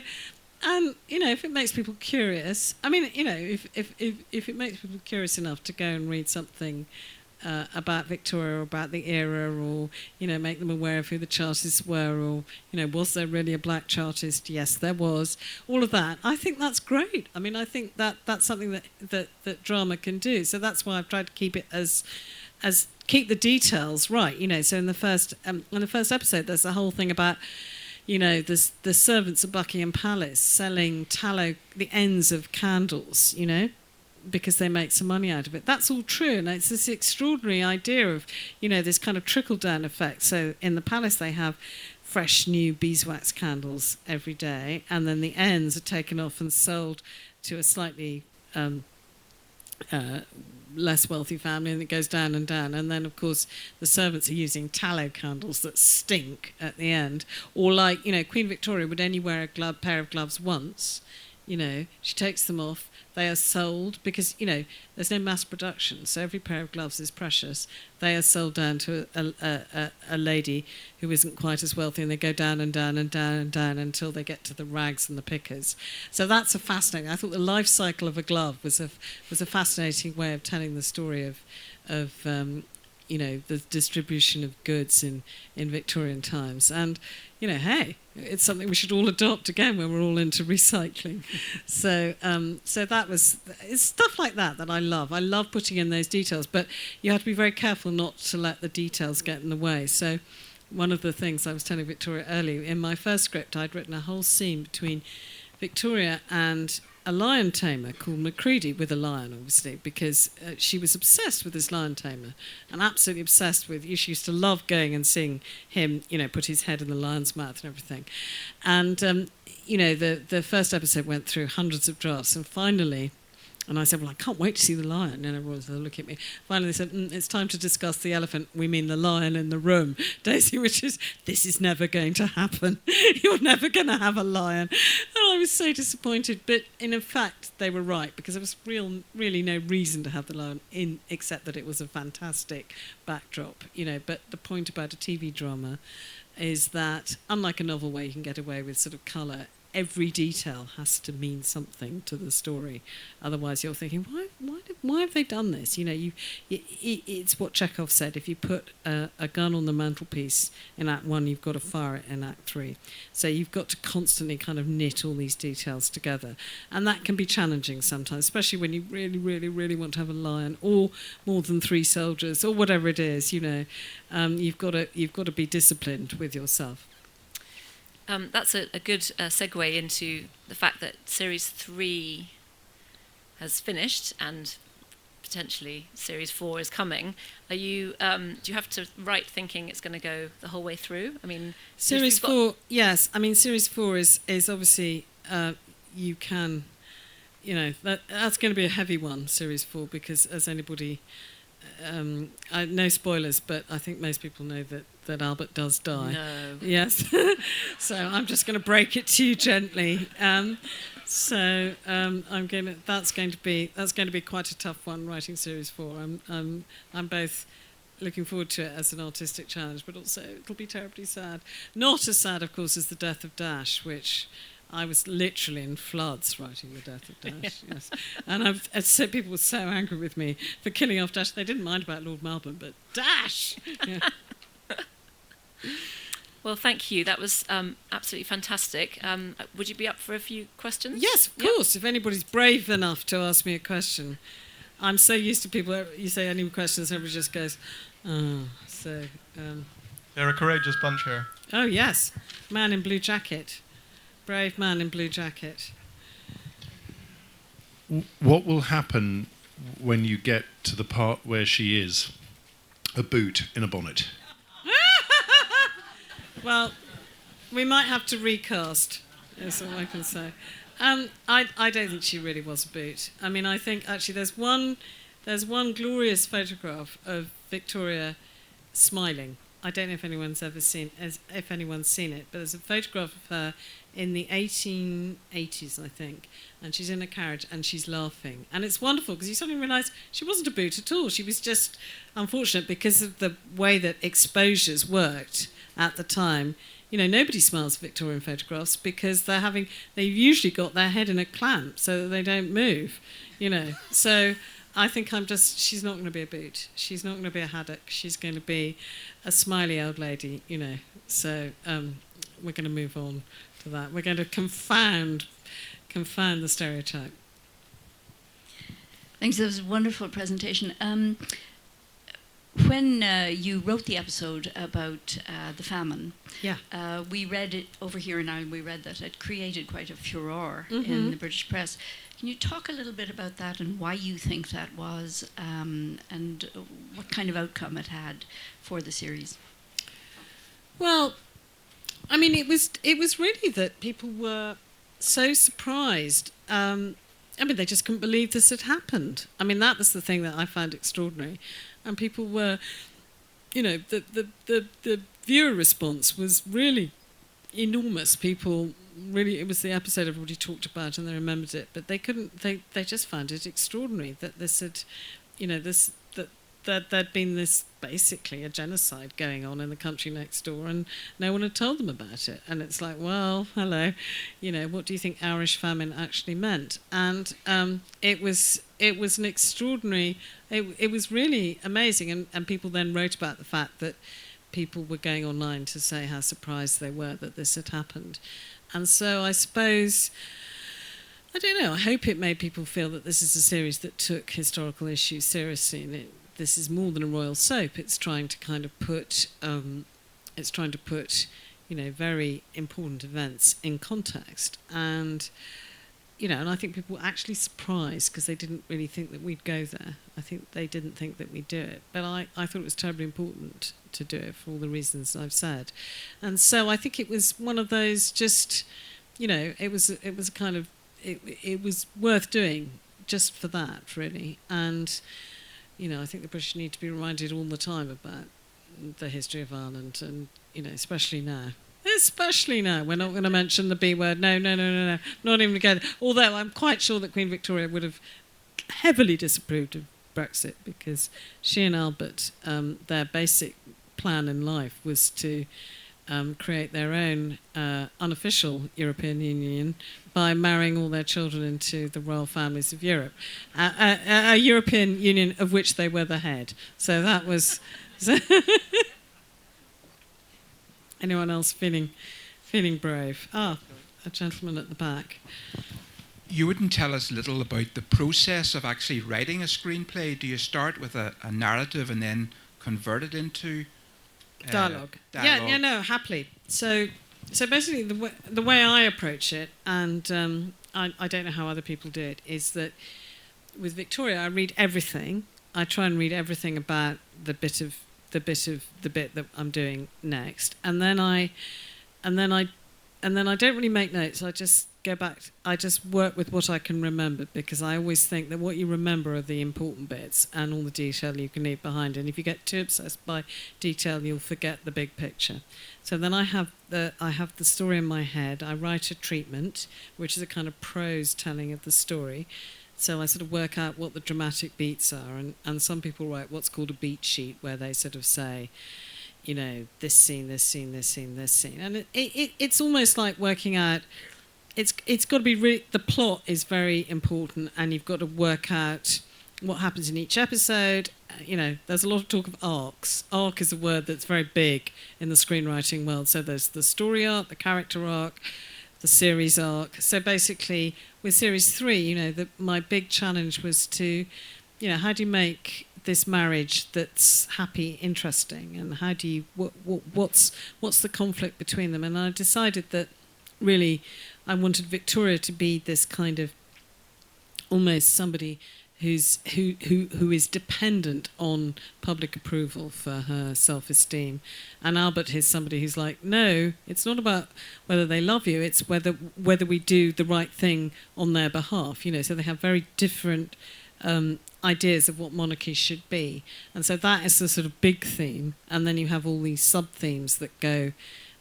and if it makes people curious, I mean, if it makes people curious enough to go and read something about Victoria or about the era, or make them aware of who the Chartists were, or was there really a black Chartist? Yes, there was. All of that, I think that's great. I mean, I think that's something that drama can do. So that's why I've tried to keep it as keep the details right. So in the first episode, there's the whole thing about the servants of Buckingham Palace selling tallow, the ends of candles, because they make some money out of it. That's all true, and it's this extraordinary idea of, this kind of trickle-down effect. So in the palace they have fresh new beeswax candles every day, and then the ends are taken off and sold to a slightly less wealthy family, and it goes down and down. And then, of course, the servants are using tallow candles that stink at the end. Or like, Queen Victoria would only wear a pair of gloves once. She takes them off. They are sold because, there's no mass production, so every pair of gloves is precious. They are sold down to a lady who isn't quite as wealthy, and they go down and down and down and down until they get to the rags and the pickers. So that's a fascinating. I thought the life cycle of a glove was a fascinating way of telling the story of the distribution of goods in Victorian times. And, hey, it's something we should all adopt again when we're all into recycling. So it's stuff like that I love. I love putting in those details, but you have to be very careful not to let the details get in the way. So one of the things I was telling Victoria earlier, in my first script, I'd written a whole scene between Victoria and a lion tamer called Macready, with a lion, obviously, because she was obsessed with this lion tamer, and absolutely obsessed with. She used to love going and seeing him, put his head in the lion's mouth and everything. And the first episode went through hundreds of drafts, and finally. And I said, well, I can't wait to see the lion. And everyone was looking at me. Finally, they said, it's time to discuss the elephant. We mean the lion in the room. Daisy, this is never going to happen. You're never going to have a lion. And I was so disappointed. But in fact, they were right, because there was really no reason to have the lion in, except that it was a fantastic backdrop. But the point about a TV drama is that, unlike a novel where you can get away with sort of colour, every detail has to mean something to the story. Otherwise, you're thinking, why have they done this? It's what Chekhov said. If you put a gun on the mantelpiece in Act 1, you've got to fire it in Act 3. So you've got to constantly kind of knit all these details together. And that can be challenging sometimes, especially when you really, really, really want to have a lion or more than 3 soldiers or whatever it is, You've got to be disciplined with yourself. That's a good segue into the fact that Series 3 has finished and potentially Series 4 is coming. Are you? Do you have to write thinking it's going to go the whole way through? I mean, Series 4, yes. I mean, Series 4 is obviously you can, that's going to be a heavy one, Series 4, because as anybody. No spoilers, but I think most people know that Albert does die. No. Yes. So I'm just going to break it to you gently. That's going to be quite a tough one, writing Series 4. I'm both looking forward to it as an artistic challenge, but also it'll be terribly sad. Not as sad, of course, as the death of Dash, which I was literally in floods writing the death of Dash. Yes, and people were so angry with me for killing off Dash. They didn't mind about Lord Melbourne, but Dash. Yeah. Well, thank you. That was absolutely fantastic. Would you be up for a few questions? Yes, of course. If anybody's brave enough to ask me a question. I'm so used to people, you say any questions, everybody just goes, oh, so... They're a courageous bunch here. Oh, yes. Man in blue jacket. Brave man in blue jacket. What will happen when you get to the part where she is a boot in a bonnet? Well, we might have to recast, is all I can say. I don't think she really was a boot. I mean, I think actually there's one glorious photograph of Victoria smiling. I don't know if anyone's seen it, but there's a photograph of her in the 1880s, I think, and she's in a carriage and she's laughing. And it's wonderful because you suddenly realise she wasn't a boot at all. She was just unfortunate because of the way that exposures worked at the time. You know, nobody smiles at Victorian photographs because they've usually got their head in a clamp so that they don't move, you know. So I think she's not going to be a boot. She's not going to be a haddock. She's going to be a smiley old lady, you know. So we're going to move on to that. We're going to confound the stereotype. Thanks. That was a wonderful presentation. When you wrote the episode about the famine, we read it over here in Ireland. We read that it created quite a furore in the British press. Can you talk a little bit about that and why you think that was, and what kind of outcome it had for the series? Well, I mean, it was really that people were so surprised. I mean, they just couldn't believe this had happened. I mean, that was the thing that I found extraordinary. And people were, you know, the viewer response was really enormous. People really, it was the episode everybody talked about and they remembered it, but they just found it extraordinary that this had, you know, that there'd been this basically a genocide going on in the country next door and no one had told them about it. And it's like, well, hello, you know, what do you think Irish famine actually meant? And it was an extraordinary, it was really amazing. And people then wrote about the fact that people were going online to say how surprised they were that this had happened. And so I suppose, I don't know, I hope it made people feel that this is a series that took historical issues seriously, and this is more than a royal soap. It's trying to kind of put, you know, very important events in context. And, you know, and I think people were actually surprised because they didn't really think that we'd go there. I think they didn't think that we'd do it. But I thought it was terribly important to do it for all the reasons I've said. And so I think it was one of those just, you know, it was kind of, it was worth doing just for that, really. And, you know, I think the British need to be reminded all the time about the history of Ireland and, you know, especially now. Especially now. We're not going to mention the B word. No. Not even together. Although I'm quite sure that Queen Victoria would have heavily disapproved of Brexit because she and Albert, their basic plan in life was to create their own unofficial European Union by marrying all their children into the royal families of Europe. A European Union of which they were the head. So that was... Anyone else feeling brave? Ah, a gentleman at the back. You wouldn't tell us a little about the process of actually writing a screenplay. Do you start with a narrative and then convert it into dialogue? Yeah, no, happily. So basically, the way I approach it, and I don't know how other people do it, is that with Victoria, I read everything. I try and read everything about the bit that I'm doing next, and then I don't really make notes. I just go back. I just work with what I can remember because I always think that what you remember are the important bits and all the detail you can leave behind. And if you get too obsessed by detail, you'll forget the big picture. So then I have the story in my head. I write a treatment, which is a kind of prose telling of the story. So I sort of work out what the dramatic beats are, and some people write what's called a beat sheet, where they sort of say, you know, this scene, this scene, this scene, this scene. And it's almost like working out, it's got to be, the plot is very important, and you've got to work out what happens in each episode, there's a lot of talk of arcs. Arc is a word that's very big in the screenwriting world. So there's the story arc, the character arc, the series arc. So basically, with series 3, my big challenge was to, how do you make this marriage that's happy interesting, and how do you what's the conflict between them? And I decided that really I wanted Victoria to be this kind of almost somebody who is dependent on public approval for her self-esteem, and Albert is somebody who's like, no, it's not about whether they love you, it's whether we do the right thing on their behalf. So they have very different ideas of what monarchy should be, and so that is the sort of big theme, and then you have all these sub-themes that go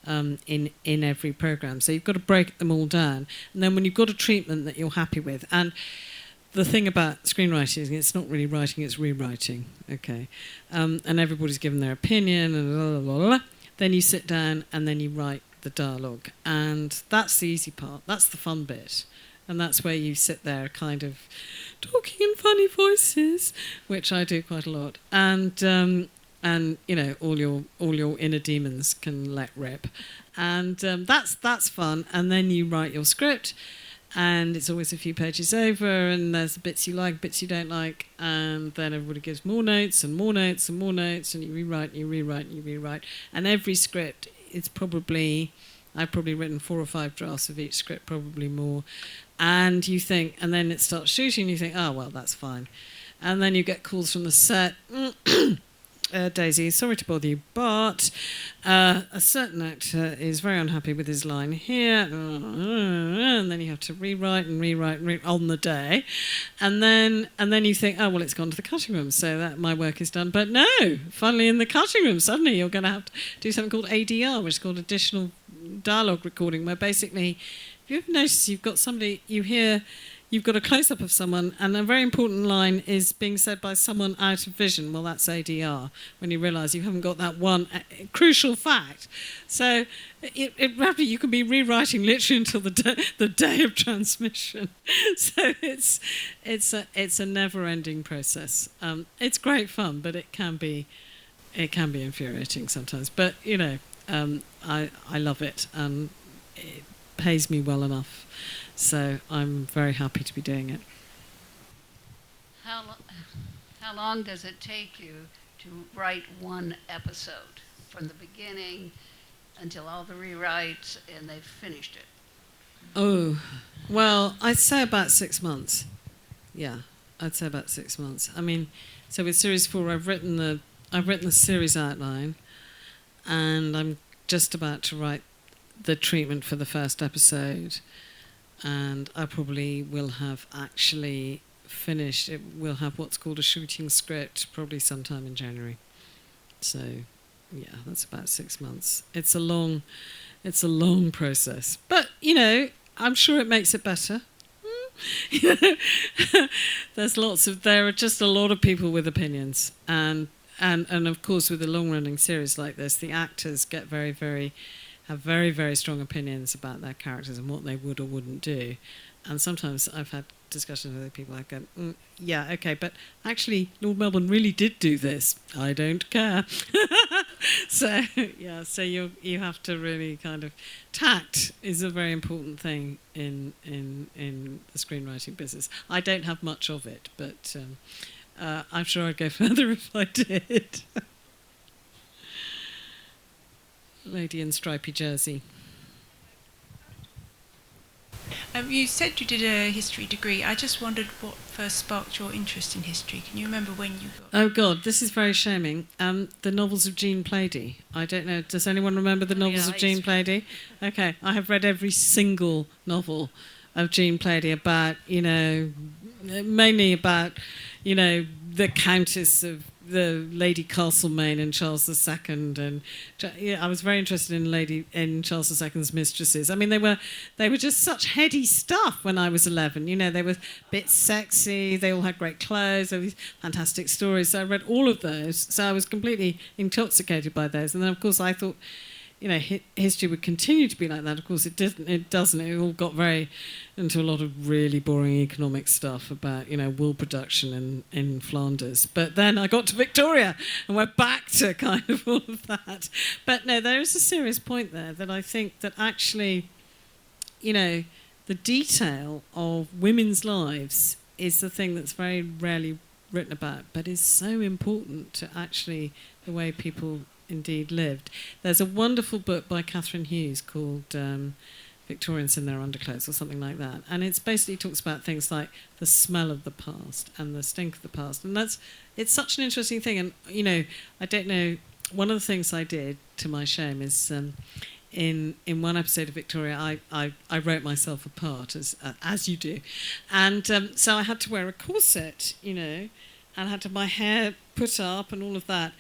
in every programme. So you've got to break them all down, and then when you've got a treatment that you're happy with, and the thing about screenwriting is it's not really writing, it's rewriting, okay? And everybody's given their opinion, and blah, blah, blah, blah. Then you sit down and then you write the dialogue, and that's the easy part, that's the fun bit. And that's where you sit there kind of talking in funny voices, which I do quite a lot. And all your inner demons can let rip. And that's fun. And then you write your script, and it's always a few pages over, and there's the bits you like, bits you don't like, and then everybody gives more notes and more notes and more notes, and you rewrite and you rewrite and you rewrite. And every script is I've probably written 4 or 5 drafts of each script, probably more. And you think, and then it starts shooting, and you think, oh, well, that's fine. And then you get calls from the set, Daisy, sorry to bother you, but a certain actor is very unhappy with his line here, and then you have to rewrite on the day. And then you think, oh, well, it's gone to the cutting room, so that my work is done. But no, finally in the cutting room, suddenly you're going to have to do something called ADR, which is called additional dialogue recording, where basically, if you've noticed, you've got somebody, you've got a close-up of someone, and a very important line is being said by someone out of vision. Well, that's ADR, when you realise you haven't got that one crucial fact. So you can be rewriting literally until the day of transmission. So it's a never-ending process. It's great fun, but it can be infuriating sometimes. But I love it, and it pays me well enough. So I'm very happy to be doing it. How long does it take you to write one episode from the beginning until all the rewrites and they've finished it? Oh, well, I'd say about 6 months. Yeah, I'd say about 6 months. I mean, so with series 4, I've written the series outline, and I'm just about to write the treatment for the first episode. And I probably will have actually finished. We'll have what's called a shooting script probably sometime in January. So, yeah, that's about 6 months. It's a long process, but I'm sure it makes it better. There are just a lot of people with opinions, and of course with a long-running series like this, the actors get have very, very strong opinions about their characters and what they would or wouldn't do. And sometimes I've had discussions with other people. I go, yeah, okay, but actually Lord Melbourne really did do this. I don't care. So you have to really kind of, tact is a very important thing in the screenwriting business. I don't have much of it, but I'm sure I'd go further if I did. Lady in stripy jersey. You said you did a history degree. I just wondered what first sparked your interest in history. Can you remember when you got... Oh, God, this is very shaming. The novels of Jean Plaidy. I don't know, does anyone remember the novels of Jean Plaidy? Okay, I have read every single novel of Jean Plaidy about, mainly about, the Countess of the Lady Castlemaine and Charles II, and I was very interested in Charles II's mistresses. I mean, they were just such heady stuff when I was 11. They were a bit sexy. They all had great clothes. There were these fantastic stories. So I read all of those. So I was completely intoxicated by those. And then, of course, I thought, history would continue to be like that. Of course, it didn't. It doesn't. It all got very into a lot of really boring economic stuff about wool production in Flanders. But then I got to Victoria, and we're back to kind of all of that. But no, there is a serious point there that I think that actually, the detail of women's lives is the thing that's very rarely written about, but is so important to actually the way people indeed lived. There's a wonderful book by Catherine Hughes called Victorians in Their Underclothes or something like that, and it's basically talks about things like the smell of the past and the stink of the past, and it's such an interesting thing. And I don't know, one of the things I did, to my shame, is in one episode of Victoria I wrote myself a part, as you do, and so I had to wear a corset, and I had to have my hair put up and all of that.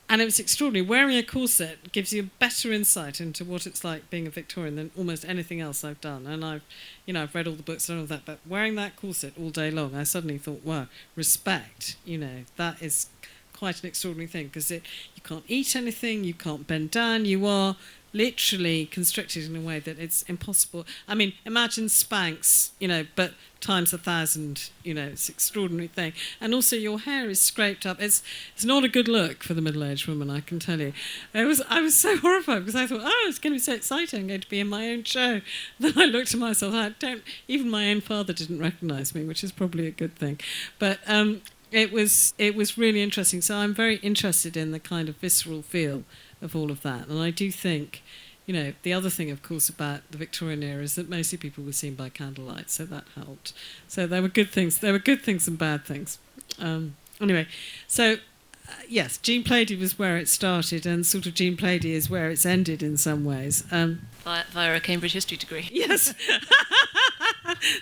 And it was extraordinary. Wearing a corset gives you a better insight into what it's like being a Victorian than almost anything else I've done. And I've read all the books and all of that, but wearing that corset all day long, I suddenly thought, wow, respect. That is quite an extraordinary thing, because you can't eat anything, you can't bend down, you are literally constricted in a way that it's impossible. I mean, imagine Spanx, but times 1,000, it's an extraordinary thing. And also your hair is scraped up. It's not a good look for the middle-aged woman, I can tell you. I was so horrified, because I thought, it's going to be so exciting, I'm going to be in my own show. Then I looked at myself, even my own father didn't recognise me, which is probably a good thing. But it was really interesting. So I'm very interested in the kind of visceral feel of all of that. And I do think, the other thing, of course, about the Victorian era is that mostly people were seen by candlelight, so that helped. So there were good things. There were good things and bad things. Anyway, so yes, Jean Plaidy was where it started, and sort of Jean Plaidy is where it's ended in some ways. Via a Cambridge history degree. Yes.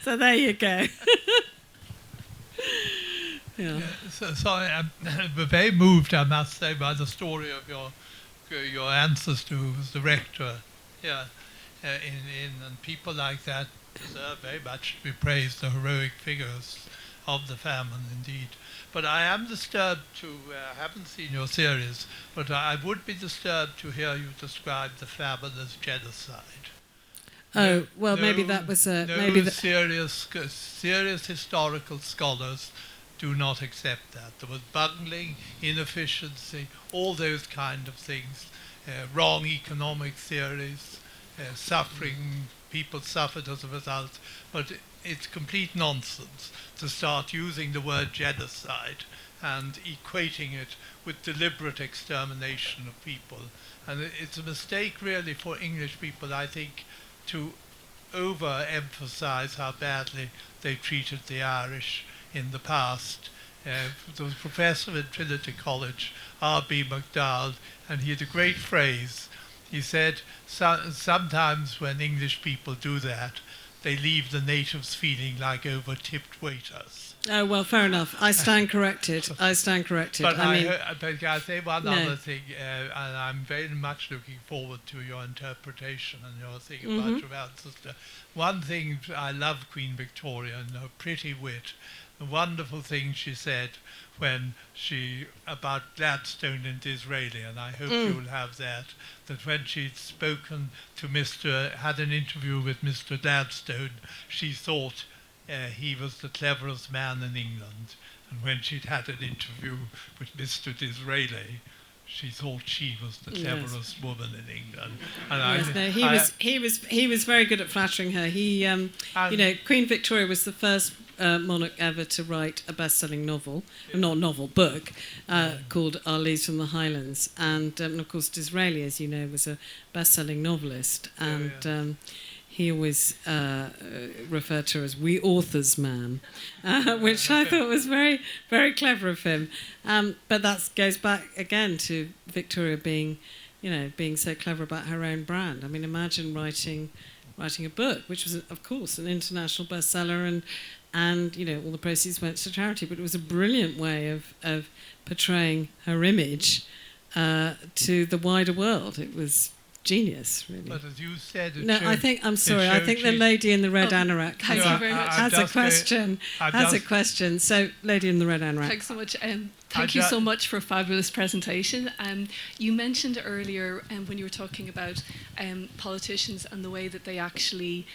So there you go. Yeah. So I'm very moved, I must say, by the story of your ancestor, who was the rector here, and people like that deserve very much to be praised, the heroic figures of the famine, indeed. But I am disturbed I haven't seen your series, but I would be disturbed to hear you describe the famine as genocide. Oh, well, maybe that was a... serious historical scholars do not accept that. There was bungling, inefficiency, all those kind of things, wrong economic theories, suffering, people suffered as a result. But it's complete nonsense to start using the word genocide and equating it with deliberate extermination of people. And it's a mistake really for English people, I think, to overemphasize how badly they treated the Irish in the past. There was a professor in Trinity College, R.B. MacDowell, and he had a great phrase. He said, sometimes when English people do that, they leave the natives feeling like over-tipped waiters. Oh, well, fair enough. I stand corrected. But I say one other thing, and I'm very much looking forward to your interpretation and your thing about your ancestor. One thing, I love Queen Victoria and her pretty wit. The wonderful thing she said about Gladstone and Disraeli, and I hope you'll have that when she'd had an interview with Mr. Gladstone, she thought he was the cleverest man in England. And when she'd had an interview with Mr. Disraeli, she thought she was the cleverest woman in England. And he was very good at flattering her. Queen Victoria was the first monarch ever to write a best-selling novel, book, called Our Leaves from the Highlands. And of course, Disraeli, as you know, was a best-selling novelist. And he always referred to her as "we authors man," which I thought was very, very clever of him. But that goes back again to Victoria being so clever about her own brand. I mean, imagine writing a book, which was, of course, an international bestseller, and all the proceeds went to charity. But it was a brilliant way of portraying her image to the wider world. It was genius, really. But as you said, No, I think the lady in the red anorak thank you very much. has a question. So, lady in the red anorak. Thanks so much. Thank you so much for a fabulous presentation. You mentioned earlier when you were talking about politicians and the way that they actually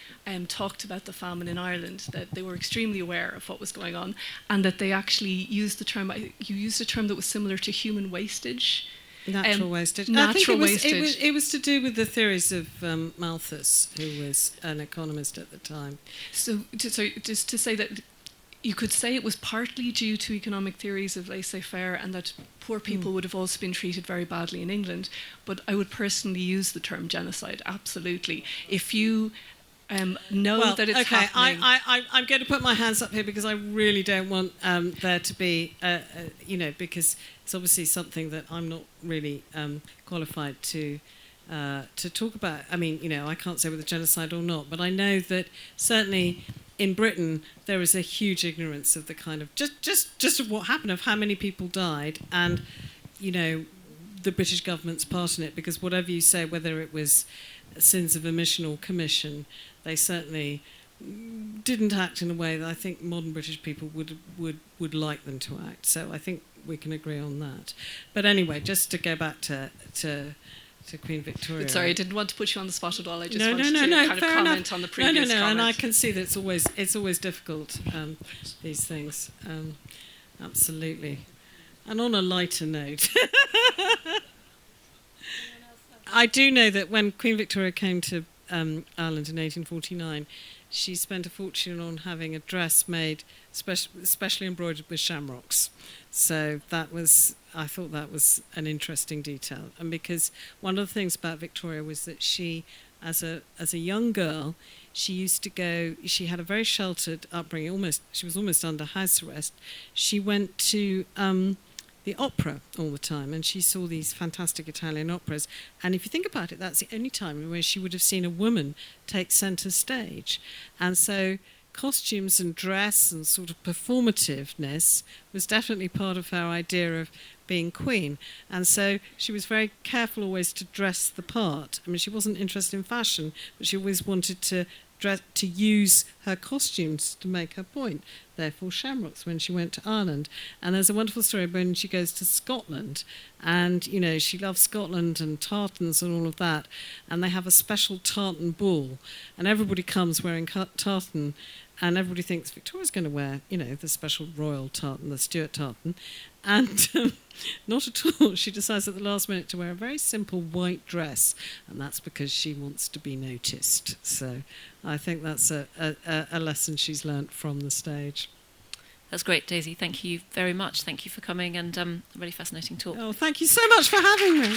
talked about the famine in Ireland, that they were extremely aware of what was going on, and that they actually used the term, you used a term that was similar to human wastage. Natural wastage. It was to do with the theories of Malthus, who was an economist at the time. So just to say that you could say it was partly due to economic theories of laissez-faire and that poor people would have also been treated very badly in England, but I would personally use the term genocide, absolutely. If you know that it's happening... I'm going to put my hands up here because I really don't want there to be, because it's obviously something that I'm not really qualified to talk about. I mean, I can't say whether genocide or not, but I know that certainly in Britain there is a huge ignorance of the kind of just of what happened, of how many people died, and the British government's part in it, because whatever you say, whether it was sins of omission or commission, they certainly didn't act in a way that I think modern British people would like them to act. So I think we can agree on that. But anyway, just to go back to Queen Victoria. Sorry, I didn't want to put you on the spot at all. I just wanted to kind of comment on the previous comment. And I can see that it's always difficult, these things. Absolutely. And on a lighter note, I do know that when Queen Victoria came to Ireland in 1849, she spent a fortune on having a dress made specially embroidered with shamrocks. So I thought that was an interesting detail. And because one of the things about Victoria was that she, as a young girl, she had a very sheltered upbringing. She was almost under house arrest. She went to the opera all the time, and she saw these fantastic Italian operas. And if you think about it, that's the only time where she would have seen a woman take centre stage. And so costumes and dress and sort of performativeness was definitely part of her idea of being queen. And so she was very careful always to dress the part. I mean, she wasn't interested in fashion, but she always wanted to use her costumes to make her point. Therefore, shamrocks when she went to Ireland. And there's a wonderful story when she goes to Scotland, and she loves Scotland and tartans and all of that, and they have a special tartan ball, and everybody comes wearing tartan, and everybody thinks Victoria's going to wear, the special royal tartan, the Stuart tartan, and not at all. She decides at the last minute to wear a very simple white dress, and that's because she wants to be noticed. So I think that's a lesson she's learnt from the stage. That's great, Daisy. Thank you very much. Thank you for coming, and a really fascinating talk. Oh, thank you so much for having me.